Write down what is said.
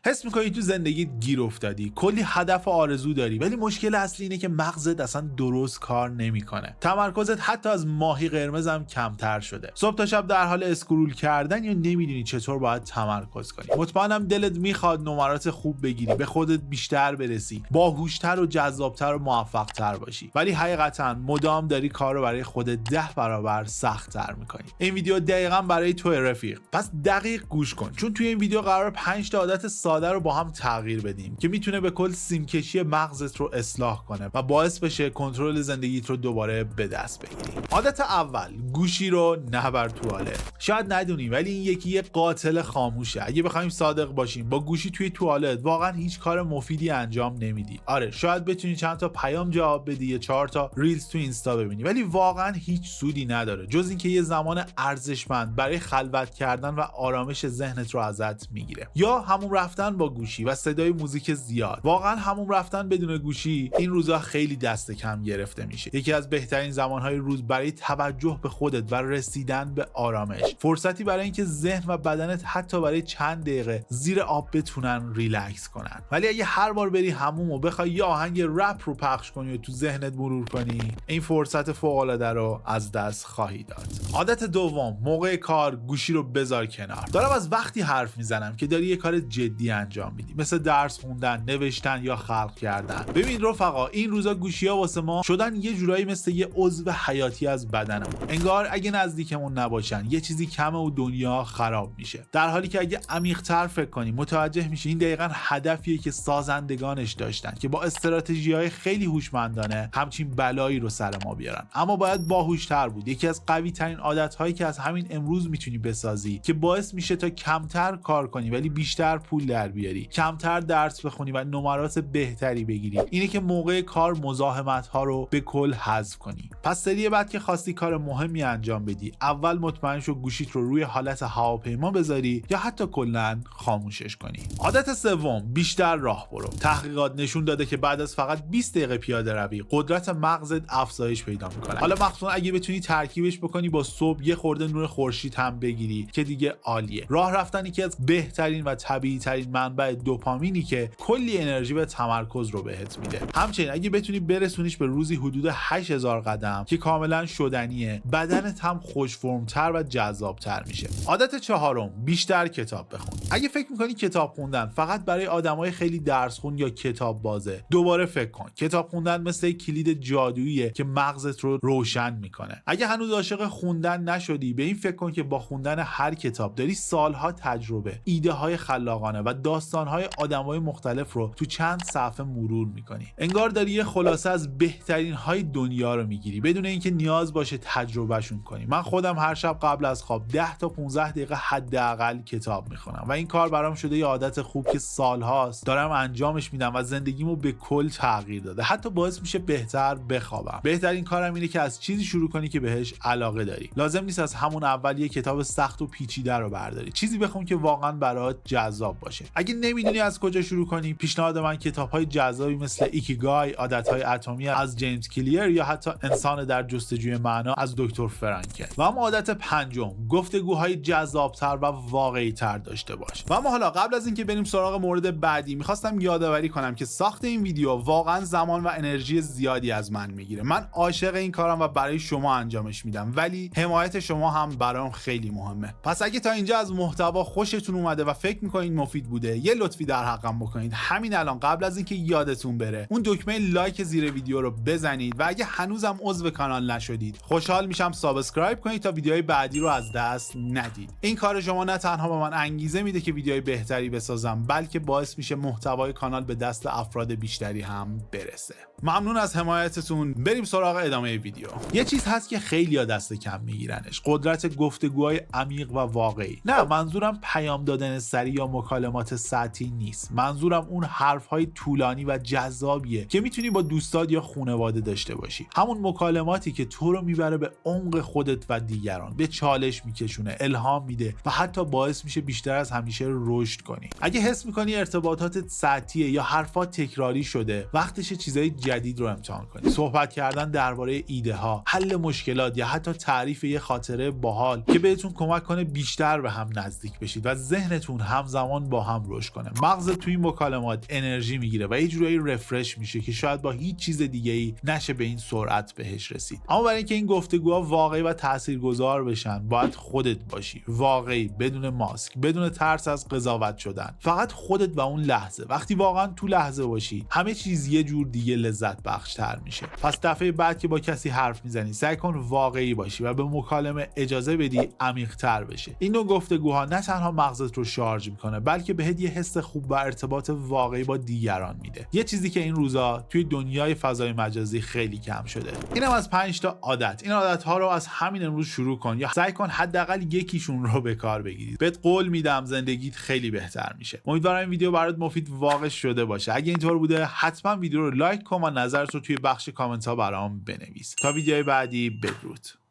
حس می‌کنی تو زندگیت گیر افتادی، کلی هدف و آرزو داری، ولی مشکل اصلی اینه که مغزت اصلا درست کار نمی‌کنه. تمرکزت حتی از ماهی قرمز هم کمتر شده. صبح تا شب در حال اسکرول کردن یا نمیدونی چطور باید تمرکز کنی. مطمئنم دلت میخواد نمرات خوب بگیری، به خودت بیشتر برسی، باهوشتر و جذابتر و موفق‌تر باشی، ولی حقیقتا مدام داری کار رو برای خودت 10 برابر سخت‌تر می‌کنی. این ویدیو دقیقاً برای تو رفیق. پس دقیق گوش کن، چون توی این ویدیو قرار 5 تا عادت ساده رو با هم تغییر بدیم که میتونه به کل سیمکشی مغزت رو اصلاح کنه و باعث بشه کنترل زندگیت رو دوباره به دست بگیری. عادت اول، گوشی رو نبر توالت. شاید ندونی ولی این یه قاتل خاموشه. اگه بخوایم صادق باشیم، با گوشی توی توالت واقعا هیچ کار مفیدی انجام نمیدی. آره شاید بتونی چند تا پیام جواب بدی یا 4 تا ریلز تو اینستا ببینی، ولی واقعا هیچ سودی نداره جز اینکه یه زمان ارزشمند برای خلوت کردن و آرامش ذهنت رو ازت میگیره. یا همون رفتن با گوشی و صدای موزیک زیاد. واقعا همون رفتن بدون گوشی این روزا خیلی دست کم گرفته میشه. یکی از بهترین زمانهای روز برای توجه به خودت و رسیدن به آرامش. فرصتی برای اینکه ذهن و بدنت حتی برای چند دقیقه زیر آب بتونن ریلکس کنن. ولی اگه هر بار بری حموم و بخوای یه آهنگ رپ رو پخش کنی و تو ذهنت مرور کنی، این فرصت فوق العاده رو از دست خواهی داد. عادت دوم، موقع کار گوشی رو بذار کنار. دارم از وقتی حرف میزنم که داری یه کار جدی انجام میدی، مثل درس خوندن، نوشتن یا خلق کردن. ببین رفقا، این روزا گوشی‌ها واسه ما شدن یه جورایی مثل یه عضو حیاتی از بدنمون. انگار اگه نزدیکمون نباشن یه چیزی کمه و دنیا خراب میشه. در حالی که اگه عمیق‌تر فکر کنی متوجه میشی این دقیقاً هدفیه که سازندگانش داشتن که با استراتژی‌های خیلی هوشمندانه همچین بلایی رو سر ما بیارن. اما باید باهوش‌تر بود. یکی از قوی‌ترین عادت‌هایی که از همین امروز میتونی بسازی که باعث میشه تا کمتر کار کنی ولی بیشتر پول در بیاری، کمتر درس بخونی و نمرات بهتری بگیری، اینه که موقع کار مزاحمت‌ها رو به کل حذف کنی. پس سری بعد که خواستی کار مهمی انجام بدی، اول مطمئن شو گوشیت رو روی حالت هواپیما بذاری یا حتی کلاً خاموشش کنی. عادت سوم، بیشتر راه برو. تحقیقات نشون داده که بعد از فقط 20 دقیقه پیاده روی، قدرت مغزت افزایش پیدا میکنه. حالا مخصوصا اگه بتونی ترکیبش بکنی با صبح یه خورده نور خورشید هم بگیری که دیگه عالیه. راه رفتن یکی از بهترین و طبیعی ترین منبع دوپامینی که کلی انرژی و تمرکز رو بهت میده. همچنین اگه بتونی برسونیش به روزی حدود 8000 قدم که کاملا شدنیه، بدنت هم خوش فرم‌تر و جذاب‌تر میشه. عادت چهارم، بیشتر کتاب بخون. اگه فکر میکنی کتاب خوندن فقط برای آدمای خیلی درس خون یا کتاب بازه، دوباره فکر کن. کتاب خوندن مثل یک کلید جادوییه که مغزت رو روشن میکنه. اگه هنوز عاشق خوندن نشدی، به این فکر کن که با خوندن هر کتاب داری سالها تجربه، ایده های خلاقانه و داستان های آدمای مختلف رو تو چند صفحه مرور میکنی. انگار داری یه خلاصه از بهترین های دنیا رو میگیری بدون اینکه نیاز باشه تجربهشون کنی. من خودم هر شب قبل از خواب 10 تا 15 دقیقه حداقل کتاب میخونم و این کار برام شده یه عادت خوب که سالهاست دارم انجامش میدم و زندگیمو به کل تغییر داده. حتی باعث میشه بهتر بخوابم. بهترین کارم اینه که از چیزی شروع کنی که بهش علاقه داری. لازم نیست از همون اول یه کتاب سخت و پیچیده رو برداری. چیزی بخون که واقعا برات جذاب باشه. اگه نمیدونی از کجا شروع کنی، پیشنهاد من کتاب‌های جذابی مثل ایکیگای، عادت‌های اتمی از جیمز کلیر یا حتی انسان در جستجوی معنا از دکتر فرانکل. و اما عادت پنجم، گفتگوهای جذاب‌تر و واقعی‌تر داشته باش. و اما حالا قبل از اینکه بریم سراغ مورد بعدی، می‌خواستم یادآوری کنم که ساخت این ویدیو واقعا زمان و انرژی زیادی از من میگیره. من عاشق این کارم و برای شما انجامش میدم، ولی حمایت شما هم برام خیلی مهمه. پس اگه تا اینجا از محتوا خوشتون اومده و فکر می‌کنید مفید بوده، یه لطفی در حقم بکنید. همین الان قبل از اینکه یادتون بره، اون دکمه لایک زیر ویدیو رو بزنید و اگه هنوزم عضو کانال نشدید، خوشحال میشم سابسکرایب کنید تا ویدیوهای بعدی رو از دست ندید. این کار شما نه تنها به من انگیزه میده که ویدیوهای بهتری بسازم، بلکه باعث میشه محتوای کانال به دست افراد بیشتری هم برسه. ممنون از حمایتتون. بریم سراغ ادامه ویدیو. یه چیز هست که خیلی‌ها دست کم میگیرنش، قدرت گفتگوهای عمیق و واقعی. نه، منظورم پیام دادن سریع یا مکالمات سطحی نیست. منظورم اون حرف‌های طولانی و جذابیه که میتونی با دوستات یا خانواده داشته باشی. همون مکالماتی که تو رو میبره به عمق خودت و دیگران، به چالش میکشونه، الهام میده و حتی باعث میشه بیشتر از همیشه رشد کنی. اگه حس میکنی ارتباطاتت سطحیه یا حرفات تکراری شده، وقتشه چیزای جدید رو امتحان کنید. صحبت کردن درباره ایده ها، حل مشکلات یا حتی تعریف یه خاطره باحال که بهتون کمک کنه بیشتر به هم نزدیک بشید و ذهنتون همزمان با هم رشد کنه. مغزت تو این مکالمات انرژی میگیره و یه جورایی رفرش میشه که شاید با هیچ چیز دیگه‌ای نشه به این سرعت بهش رسید. اما برای اینکه این گفتگوها واقعی و تاثیرگذار بشن، باید خودت باشی، واقعی، بدون ماسک، بدون ترس از قضاوت شدن. فقط خودت و اون لحظه. وقتی واقعا تو لحظه باشی، همه چیز یه جور دیگه لذت بخش‌تر میشه. پس دفعه بعد که با کسی حرف میزنی، سعی کن واقعی باشی و به مکالمه اجازه بدی عمیق‌تر بشه. این نوع گفتگوها نه تنها مغزت رو شارژ میکنه، بلکه بهت یه حس خوب و ارتباط واقعی با دیگران میده. یه چیزی که این روزا توی دنیای فضای مجازی خیلی کم شده. اینم از 5 تا عادت. این عادت‌ها رو از همین امروز شروع کن یا سعی کن حداقل یکیشون رو به کار بگیری. بهت قول میدم زندگیت خیلی بهتر میشه. امیدوارم این ویدیو برات مفید واقع شده باشه. اگه اینطور بوده، حتما ویدیو رو لایک کن و نظرت رو توی بخش کامنت ها برام بنویس. تا ویدیوهای بعدی، بدرود.